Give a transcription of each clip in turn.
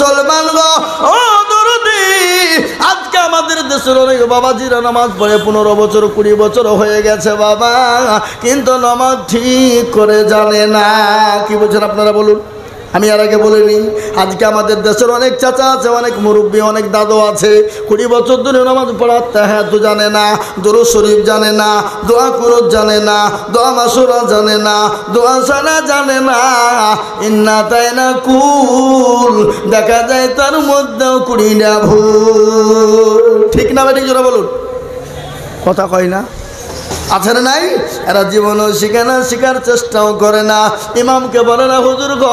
মুসলমান গো ও দরদি, আজকে আমাদের দেশের অনেক বাবাজিরা নামাজ পড়ে 15 বছর 20 বছর হয়ে গেছে বাবা, কিন্তু নামাজ ঠিক করে জানে না। কি বলছেন আপনারা বলুন? আমি আর আগে বলিনি, আজকে আমাদের দেশের অনেক চাচা আছে, অনেক মুরব্বী, অনেক দাদু আছে, 20 বছর ধরে নামাজ পড়ার তাহাজ্জুদ জানে না, দুরূদ শরীফ জানে না, দোয়া কুনুত জানে না, দোয়া মাসুরা জানে না, দোয়া সানা জানে না, ইন্না তাইনা কুল দেখা যায় তার মধ্যেও 20টা ভুল। ঠিক না বেঠিক জোরে বলুন, কথা কয় না? আছে না নাই? এরা জীবনও শিখে না, শিখার চেষ্টাও করে না। ইমামকে বলে না, হুজুর গো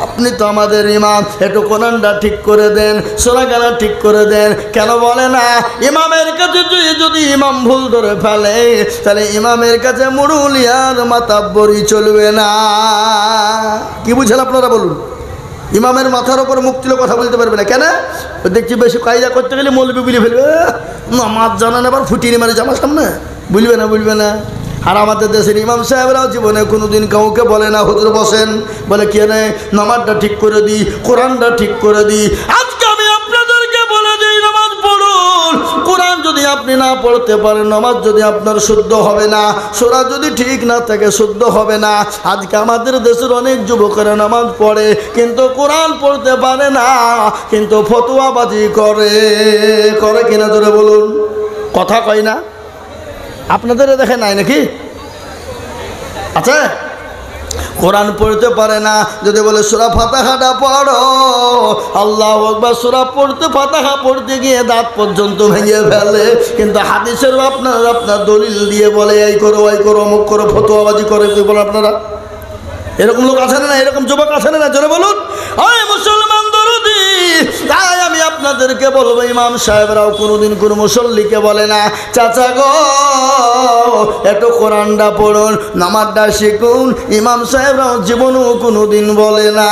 আপনি তো আমাদের ইমাম, একটু কোরআনটা ঠিক করে দেন, সূরা গানা ঠিক করে দেন। কেন বলে না? ইমামের কাছে যদি ইমাম ভুল ধরে ফেলে, তাহলে ইমামের কাছে মুরুলিয়ার মাতাব্বরি চলবে না। কি বুঝেন আপনারা বলুন? ইমামের মাথার উপর মুখ তুলে কথা বলতে পারবে না। কেন? দেখছি বেশি কায়দা করতে গেলে মৌলবি বলে ফেলবে, নামাজ জানা না, আবার ফুটিয়ে মারে জামার সামনে, বুঝবে না, বুঝবে না। আর আমাদের দেশের ইমাম সাহেবরাও জীবনে কোনোদিন কাউকে বলে না হুজুর বসেন, বলে কে রে নামাজটা ঠিক করে দিই, কোরআনটা ঠিক করে দিই। আজকে আমি আপনাদেরকে বলে দিই নামাজ পড়ুন। কোরআন যদি আপনি না পড়তে পারেন, নামাজ যদি আপনার শুদ্ধ হবে না, সূরা যদি ঠিক না থাকে শুদ্ধ হবে না। আজকে আমাদের দেশের অনেক যুবকেরা নামাজ পড়ে কিন্তু কোরআন পড়তে পারে না, কিন্তু ফতোয়াবাজি করে কিনা জোরে বলুন, কথা কয় না? আপনাদের দেখে নাই নাকি? আচ্ছা, কোরআন পড়তে পারে না, যদি বলে সূরা ফাতিহাটা পড়ো, আল্লাহু আকবার, সূরা পড়তে ফাতিহা পড়তে গিয়ে দাঁত পর্যন্ত ভেঙে ফেলে। কিন্তু হাদিসের আপনার দলিল দিয়ে বলে এই করো ওই করো অমুক করো, ফতোয়াবাজি করে। কি বলেন আপনারা? এরকম লোক আছে না? এরকম যুবক আছে না? জোরে বলুন। ওই মুসলমান দরদি, তাই আমি আপনাদেরকে বলবো, ইমাম সাহেবরাও কোনোদিন কোনো মুসল্লিকে বলে না চাচা গো একটু কোরআনটা পড়ুন, নামাজটা শিখুন। ইমাম সাহেবরাও জীবনেও কোনোদিন বলে না।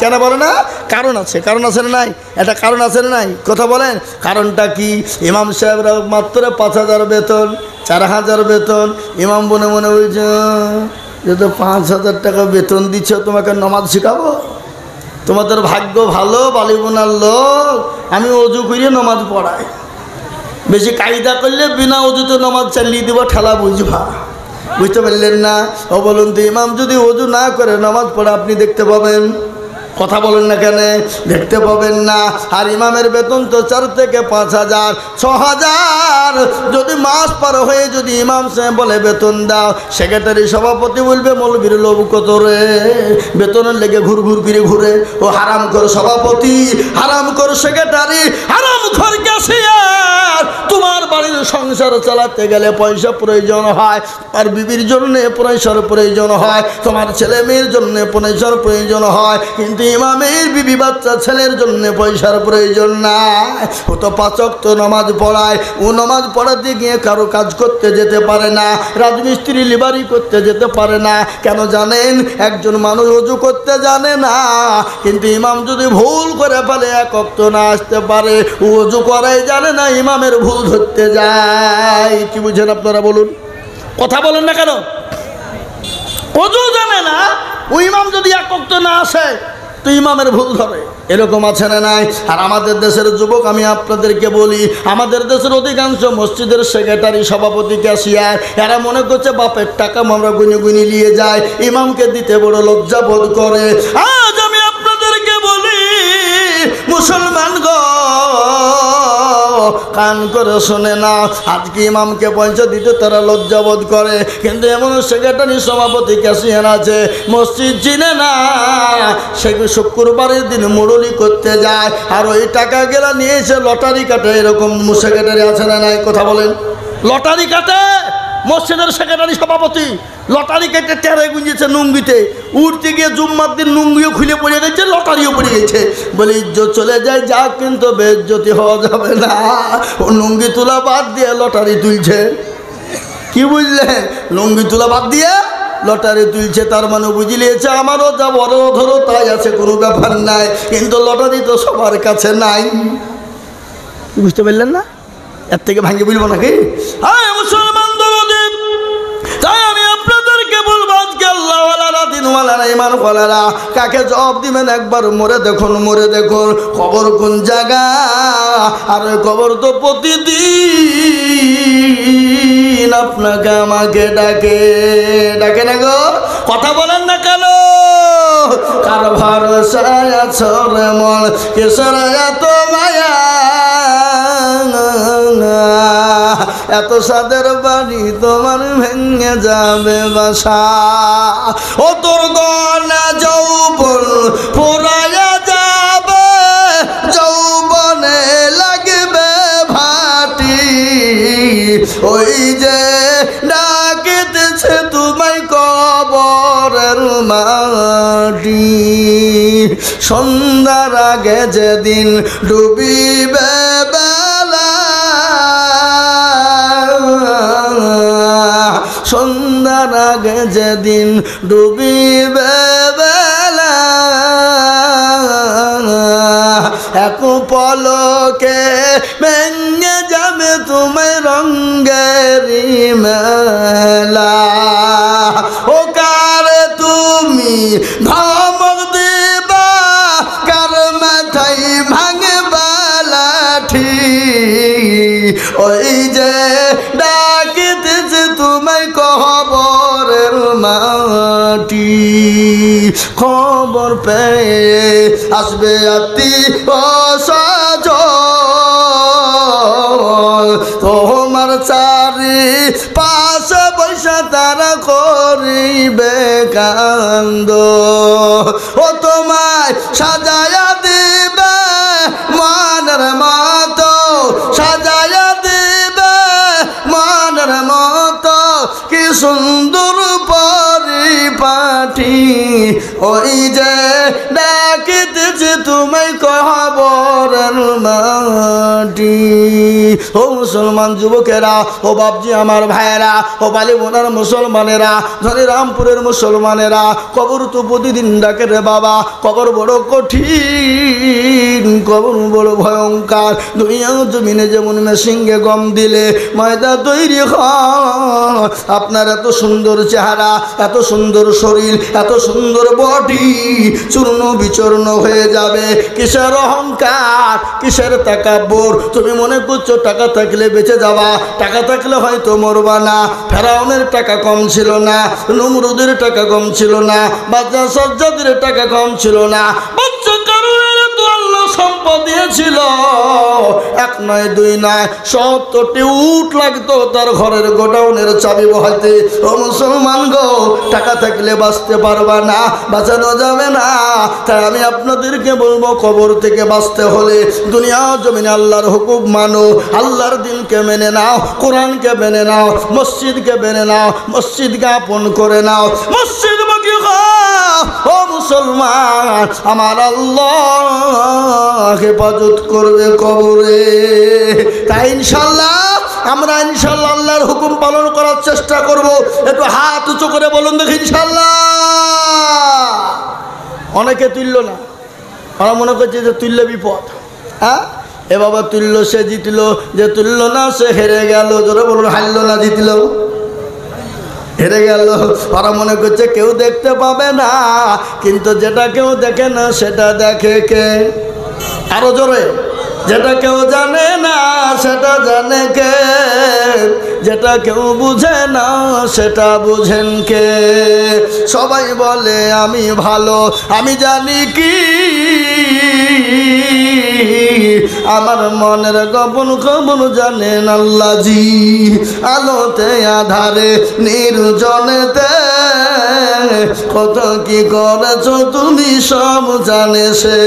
কেন বলে না? কারণ আছে, কারণ আছে না নাই? একটা কারণ আছে না নাই? কথা বলেন, কারণটা কি? ইমাম সাহেবরাও মাত্র 5,000 বেতন, 4,000 বেতন। ইমাম মনে মনে বলছে যত 5,000 টাকা বেতন দিচ্ছ, তোমাকে নামাজ শেখাবো? তোমাদের ভাগ্য ভালো, বালিবোনার লোক, আমি অজু করিয়ে নামাজ পড়াই। বেশি কায়দা করলে বিনা অজুতে নামাজ চালিয়ে দেবো, ঠেলা বুঝবা। বুঝতে পারলেন না? ও বলুন তো, ইমাম যদি অজু না করে নামাজ পড়ে আপনি দেখতে পাবেন? কথা বলেন না কেন? দেখতে পাবেন না। আর ইমামের বেতন তো 4 থেকে 5,000, 6,000। যদি মাস পার হয়ে যদি ইমাম সাহেব বলে বেতন দাও, সেক্রেটারি সভাপতি বলবে মৌলবীর লোভ কত রে, বেতনের লেগে ঘুর করে ঘুরে। ও হারাম কর সভাপতি, হারাম কর সেক্রেটারি, হারাম কর ক্যাশিয়ার। তোমার বাড়ির সংসার চালাতে গেলে পয়সা প্রয়োজন হয়, আর বিবির জন্য পয়সার প্রয়োজন হয়, তোমার ছেলে মেয়ের জন্য পয়সার প্রয়োজন হয়, কিন্তু ইমামের বিবি বাচ্চা ছেলের জন্য পয়সার প্রয়োজন নাই। ও তো 5 ওয়াক্ত নামাজ পড়ায়, ও নামাজ পড়াতে গিয়ে কারো কাজ করতে যেতে পারে না, রাজমিস্ত্রি লিবারি করতে যেতে পারে না। কেন জানেন? একজন মানুষ ওযু করতে জানে না, কিন্তু ইমাম যদি ভুল করে ফেলে 1 ওয়াক্ত না আসতে পারে, ও ওযু করাই জানে না, ইমামের ভুল ধরতে যায়। কি বুঝেন আপনারা বলুন? কথা বলেন না কেন? ওযু জানে না, ও ইমাম যদি 1 ওয়াক্ত না আসে তো ইমামের ভুল ধরে। এরকম আছে না নাই? আর আমাদের দেশের যুবক, আমি আপনাদেরকে বলি, আমাদের দেশের অধিকাংশ মসজিদের সেক্রেটারি, সভাপতি, ক্যাশিয়ার, এরা মনে করছে বাপের টাকা আমরা গুনি নিয়ে যায়, ইমামকে দিতে বড় লজ্জা বোধ করে। আজ আমি আপনাদেরকে বলি, মুসলমান গো কান করে শোনে না, আজকে ইমামকে পয়সা দিতে তারা লজ্জা বোধ করে, কিন্তু এমন সেক্রেটারি, সভাপতি, ক্যাশিয়ার আছে মসজিদ চিনে না, সে শুক্রবারের দিন মুরুলি করতে যায়, আর ওই টাকা গেলা নিয়ে এসে লটারি কাটে। এরকম সেক্রেটারি আছে না নাই? কথা বলেন। লটারি কাটে মসজিদের সেক্রেটারি, সভাপতি, লটারি কেটে টেরে গুঁজেছে নুঙ্গিতে, উঠতে গিয়ে জুম্মার দিন নুঙ্গিও খুলে পড়ে গেছে, লটারিও পড়ে গেছে। বলে ইজ্জত চলে যায়, যা, কিন্তু বেইজ্জতি হওয়া যাবে না। ও লুঙ্গি তোলা বাদ দিয়ে লটারি তুলছে। কি বুঝলেন? লুঙ্গি তোলা বাদ দিয়ে লটারি তুলছে, তার মানে বুঝিয়েছে আমারও যা বড় ধরো তাই আছে, কোনো ব্যাপার নাই, কিন্তু লটারি তো সবার কাছে নাই। বুঝতে পারলেন না? এর থেকে ভাঙে বলবো নাকি? হ্যাঁ মুসলমান দরদি, তাই আমি আপনাদেরকে বলবো, আজকে আল্লাহওয়ালারা দিনওয়ালারা ইমান ওয়ালারা কাকে জবাব দিবেন একবার মরে দেখুন, মরে দেখুন কবর কোন জায়গা। আর ওই কবর তো প্রতিদিন আপনাকে আমাকে ডাকে, ডাকে না গো, কথা বলেন না কেন? কার ভরসায় আছো রে মন, কিসের এত মায়া, এত সাদের বাড়ি তোমার ভেঙে যাবে বাসা। ও তোর গনা যৌবন ফুরায়া যাবে, যৌবনে লাগবে ভাটি, ওই যে ডাকিতেছে তোমায় কবরের মাটি। সন্ধ্যার আগে যেদিন ডুবিবে বেলা, সন্ধ্যার আগে যেদিন ডুবিবে বেলা, এক পলকে ভেঙে যাবে তোমায় রঙ্গেরি মেলা। ও কারে তুমি ধমক দিবা, কার মাথায় ভাঙবা লাঠি, ওই যে ডাকিতেছে তোমায় কবরের মাটি। খবর পেয়ে আসবে আত্মীয়-স্বজন, তোমার চারি পাশে বৈশা তারা করিবে কান্দ। ও তোমায় সাজায়া দিবে মনের মতো, সাজায়া দিবে মনের মতো, কি সুন্দর পরিপাটি, ওই যে ডাকিতেছে তোমায় কবরের মাটি। ও মুসলমান যুবকেরা, ও বাপজি আমার ভাইয়েরা, ও বালি বোনার মুসলমানেরা, ধরে রামপুরের মুসলমানেরা, কবর তো প্রতিদিন ডাকে রে বাবা। কবর বড় কঠিন, কবর বড় ভয়ঙ্কর। দুনিয়া জমিনে যেমন মেশিনকে গম দিলে ময়দা তৈরি হয়, আপনার এত সুন্দর চেহারা, এত সুন্দর শরীর, এত সুন্দর বডি চূর্ণ বিচূর্ণ হয়ে যাবে। কিসের অহংকার, কিসের তাকাব্বুর? তুমি মনে করছো টাকা থাকলে বেঁচে যাবা, টাকা থাকলে হয়তো মরবা না। ফেরাউনের টাকা কম ছিল না, নমরুদের টাকা কম ছিল না, বাদশা সজ্জাদের টাকা কম ছিল না, বাচ্চা কারণের তো আল্লাহ সম্পদ দিয়েছিল। এক নয় দুই নয় 70টি উট লাগতো তার ঘরের গোডাউনের চাবি বহাতে। ও মুসলমান গো, টাকা থাকলে বাঁচতে পারবা না, বাঁচানো যাবে না। তাই আমি আপনাদেরকে বলবো, কবর থেকে বাঁচতে হলে দুনিয়া জমিনে আল্লাহর হুকুম মানো, আল্লাহর দিনকে মেনে নাও, কোরআনকে মেনে নাও, মসজিদকে মেনে নাও, মসজিদকে আপন করে নাও, মসজিদ মুখী হও। ও মুসলমান, আমার আল্লাহ হেফাজত করবে কবরে। তাই ইনশাল্লাহ আমরা ইনশাল্লাহ আল্লাহর হুকুম পালন করার চেষ্টা করব। একটু হাত উঁচু করে বলুন দেখি ইনশাল্লাহ। অনেকে তুলল না, ওরা মনে করছে যে তুললে বিপদ। হ্যাঁ, এ বাবা তুলল সে জিতল, যে তুলল না সে হেরে গেল। জোরে বলুন, হারল না জিতল, হেরে গেল। ওরা মনে করছে কেউ দেখতে পাবে না, কিন্তু যেটা কেউ দেখে না সেটা দেখে কে? আরো জোরে, যেটা কেউ জানে না সেটা জানে কে? যেটা কেউ বুঝে না সেটা বুঝেন কে? সবাই বলে আমি ভালো, আমি জানি কি আমার মনের গোপন খবর জানেন আল্লাহজি। আলোতে আধারে নির্জনেতে কত কি করেছো তুমি সব জানে সে।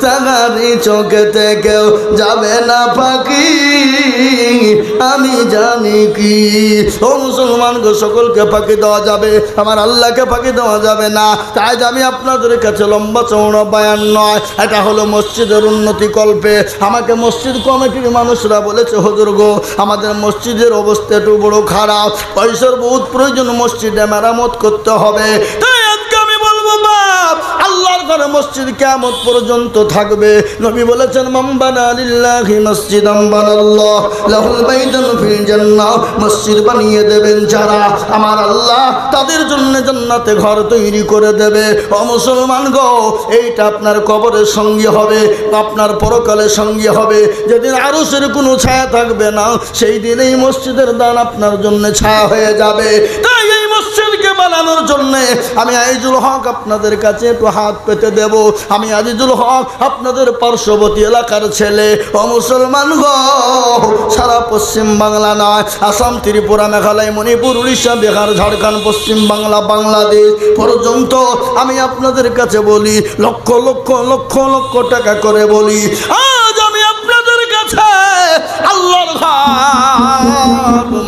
তাহারি চোখেতে কেউ যাবে না ফাঁকি, আমি জানি কি। ও মুসলমান গো, সকলকে ফাঁকি দেওয়া যাবে, আমার আল্লাহকে ফাঁকি দেওয়া যাবে না। তাই আমি আপনাদের কাছে লম্বা চৌড়া বয়ান নয়, এটা হলো মসজিদের উন্নতি কল্পে। আমাকে মসজিদ কমিটির মানুষরা বলেছে, হুজুর গো আমাদের মসজিদের অবস্থা একটু বড় খারাপ, পয়সার বহুত প্রয়োজন, মসজিদে মেরামত করতে হবে। তাই আজকে আমি বলবো বাপ, আল্লাহর ঘর মসজিদ কিয়ামত পর্যন্ত থাকবে। নবী বলেছেন মান বানা লিল্লাহি মসজিদান বানাল্লাহ লাহুল বাইতান ফিল জান্নাহ, মসজিদ বানিয়ে দেবেন যারা আমার আল্লাহ তাদের জন্য জান্নাতে ঘর তৈরি করে দেবে। ও মুসলমান গো, এইটা আপনার কবরের সঙ্গে হবে, আপনার পরকালের সঙ্গে হবে। যেদিন আরশের কোনো ছায়া থাকবে না, সেই দিন এই মসজিদের দান আপনার জন্য ছায়া হয়ে যাবে। তাই এই মসজিদকে বানানোর জন্য আমি আজিজুল হক আপনাদের কাছে একটু হাত পেতে দেব। আমি আজিজুল হক আপনাদের পার্শ্ববর্তী এলাকার ছেলে। ও মুসলমান গো, সারা পশ্চিম বাংলা নয়, আসাম, ত্রিপুরা, মেঘালয়, মণিপুর, উড়িষ্যা, বিহার, ঝাড়খণ্ড, পশ্চিম বাংলা, বাংলাদেশ পর্যন্ত আমি আপনাদের কাছে বলি, লক্ষ লক্ষ লক্ষ লক্ষ টাকা করে বলি, আজ আমি আপনাদের কাছে আল্লাহর ঘর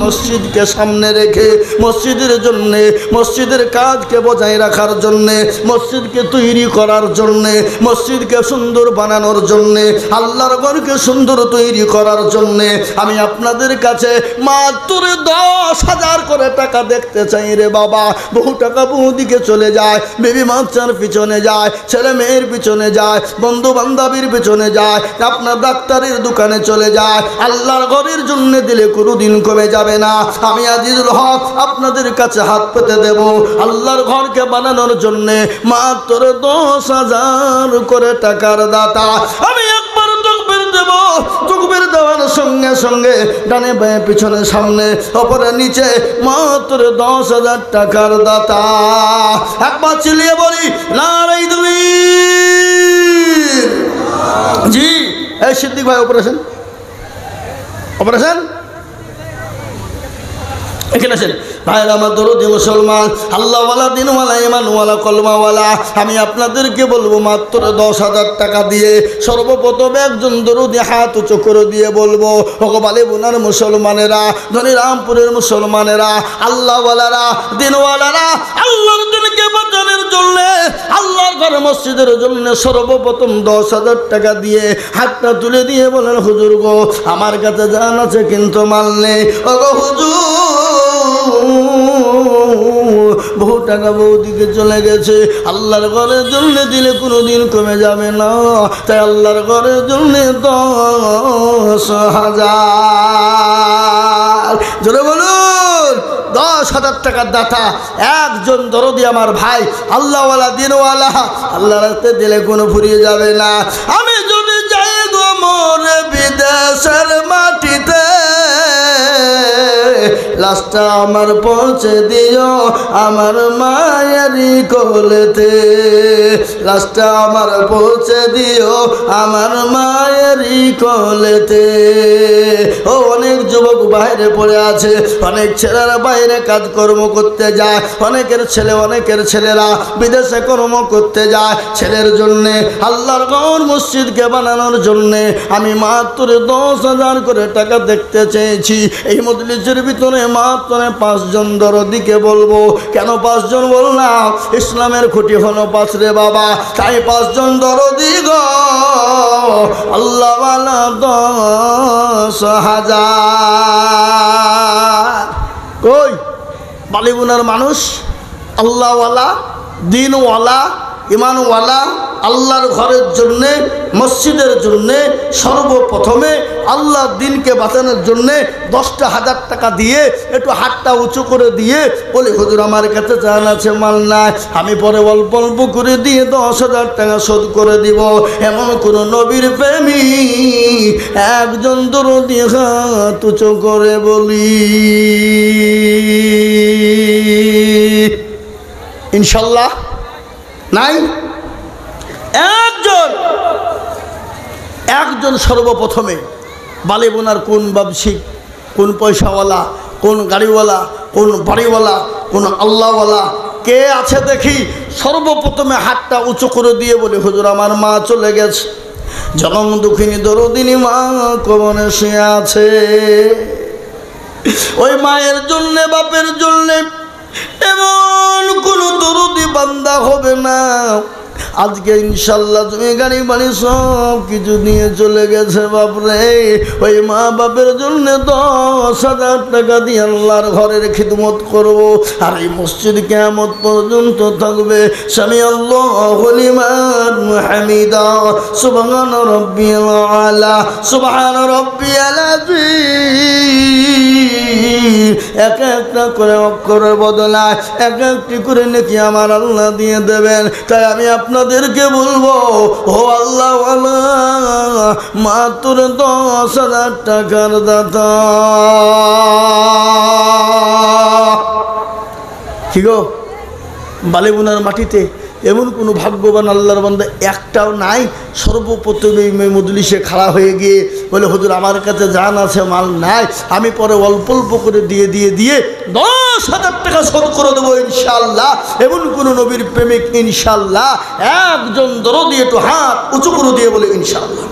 মসজিদকে সামনে রেখে মসজিদের জন্যে, মসজিদের কাজকে বজায় রাখার জন্যে, মসজিদকে তৈরি করার জন্যে, মসজিদকে সুন্দর বানানোর জন্যে, আল্লাহর ঘরকে সুন্দর তৈরি করার জন্যে আমি আপনাদের কাছে মাত্র 10,000 করে টাকা দেখতে চাই রে বাবা। বহু টাকা বহু দিকে চলে যায়, বেবি বাচ্চার পিছনে যায়, ছেলে মেয়ের পিছনে যায়, বন্ধু বান্ধবীর পিছনে যায়, আপনার ডাক্তারের দোকানে চলে যায়। আল্লাহর ঘরের জন্য দিলে কোনোদিন কমে যাবে না। আমি আজিজুল হক আপনাদের কাছে হাত পেতে দেব আল্লাহর ঘরকে বানানোর জন্য মাত্র 10,000 করে টাকার দাতা। আমি একবার তকবীর দেব, তকবীর দেওয়ার সঙ্গে সঙ্গে ডানে বাঁয়ে পিছনে সামনে ওপরে নিচে মাত্র 10,000 টাকার দাতা। একবার চিল্লিয়ে বলি নারাই তাকবীর। জি এই সিদ্দিক ভাই অপারেশন অপারেশন এখানে আছেন ভাইরা আমার দরদি মুসলমান, আল্লাহওয়ালা, দিনওয়ালা, ইমানওয়ালা, কলমাওয়ালা, আমি আপনাদেরকে বলবো মাত্র 10,000 টাকা দিয়ে সর্বপ্রথম একজন দরদি হাত উঁচু করে দিয়ে বলবো, ওগো বোনার মুসলমানেরা, ধনীরামপুরের মুসলমানেরা, আল্লাহওয়ালারা, দিনওয়ালারা, আল্লাহর দিনকে বাঁচানোর জন্য, আল্লাহর ঘর মসজিদের জন্য সর্বপ্রথম 10,000 টাকা দিয়ে হাতটা তুলে দিয়ে বলেন হুজুর গো আমার কাছে জান আছে কিন্তু মাল নেই। ওগো হুজুর বহু টাকা বহু দিকে চলে গেছে, আল্লাহর ঘরের জন্য দিলে কোনোদিন কমে যাবে না, তাই আল্লাহর ঘরের জন্য 10,000 জোরে বলুন। 10,000 টাকার দাতা একজন দরদি আমার ভাই, আল্লাহওয়ালা, দিনওয়ালা, আল্লাহর রাস্তায় দিলে কোনো ফুরিয়ে যাবে না। আমি যদি যাই গো মোরে বিদেশের মাটিতে, লাশটা আমার পৌঁছে দিও আমার মায়েরই কোলেতে, লাশটা আমার পৌঁছে দিও আমার মায়েরই কোলেতে। ও অনেক যুবক বাইরে পড়ে আছে, অনেক ছেলেরা বাইরে কাজকর্ম করতে যায়, অনেকের ছেলেরা বিদেশে কর্ম করতে যায়। ছেলের জন্যে আল্লাহর ঘর মসজিদকে বানানোর জন্যে আমি মাত্র 10,000 করে টাকা দেখতে চেয়েছি। এই মজলিসের ভিতরে মাত্র 5 জন দরদিকে বলবো। কেন 5 জন বললাম? ইসলামের খুঁটি হলো 5 রে বাবা, তাই 5 জন দরদি গো আল্লাহওয়ালা 10,000। কই বালিগুনার মানুষ আল্লাহওয়ালা, দিনওয়ালা, ইমানওয়ালা, আল্লাহর ঘরের জন্যে, মসজিদের জন্যে সর্বপ্রথমে আল্লাহর দিনকে বাঁচানোর জন্যে 10,000 টাকা দিয়ে একটু হাতটা উঁচু করে দিয়ে বলি হুজুর আমার কাছে জান আছে মাল নাই, আমি পরে অল্প অল্প করে দিয়ে 10,000 টাকা শোধ করে দিব। এমন কোন নবীর প্রেমী একজন দরদি হাত উঁচু করে বলি ইনশাল্লাহ নাই? একজন সর্বপ্রথমে বালিবোনার কোন ব্যবসায়িক, কোন পয়সাওয়ালা, কোন গাড়িওয়ালা, কোন বাড়িওয়ালা, কোন আল্লাহওয়ালা কে আছে দেখি সর্বপ্রথমে হাতটা উঁচু করে দিয়ে বলে হুজুর আমার মা চলে গেছে, জনম দুঃখিনী দরদিনী মা কবরে শুয়ে আছে। ওই মায়ের জন্যে, বাপের জন্যে এমন কোন দরদি বান্দা হবে না আজকে ইনশাল্লাহ তুমি গাড়ি বাড়ি সব কিছু নিয়ে চলে গেছে বাপরে। ওই মা বাপের জন্য 10,000 টাকা দিয়ে আল্লাহর ঘরের খিদমত করব, আর এই মসজিদ কিয়ামত পর্যন্ত থাকবে। সামি আল্লাহু লিমান হামিদা, সুবহান রাব্বিয়াল আলা, সুবহান রাব্বিয়াল আযীম। এক একটা করে অক্ষরের বদলায় এক একটি করে নেকি আমার আল্লাহ দিয়ে দেবেন। তাই আমি আপনাদেরকে বলবো, ও আল্লাহ মাত্র 10,000 টাকার দাতা। কি গো, বালিবুনার মাটিতে এমন কোনো ভাগ্যবান আল্লাহর বান্দা একটাও নাই সর্বপ্রথম এই মজলিসে খাড়া হয়ে গিয়ে বলে, হুজুর আমার কাছে জান আছে, মাল নাই, আমি পরে অল্প অল্প করে দিয়ে 10,000 টাকা শোধ করে দেবো ইনশাল্লাহ। এমন কোনো নবীর প্রেমিক ইনশাল্লাহ একজন দরদি একটু হাত উঁচু করে দিয়ে বলে ইনশাল্লাহ।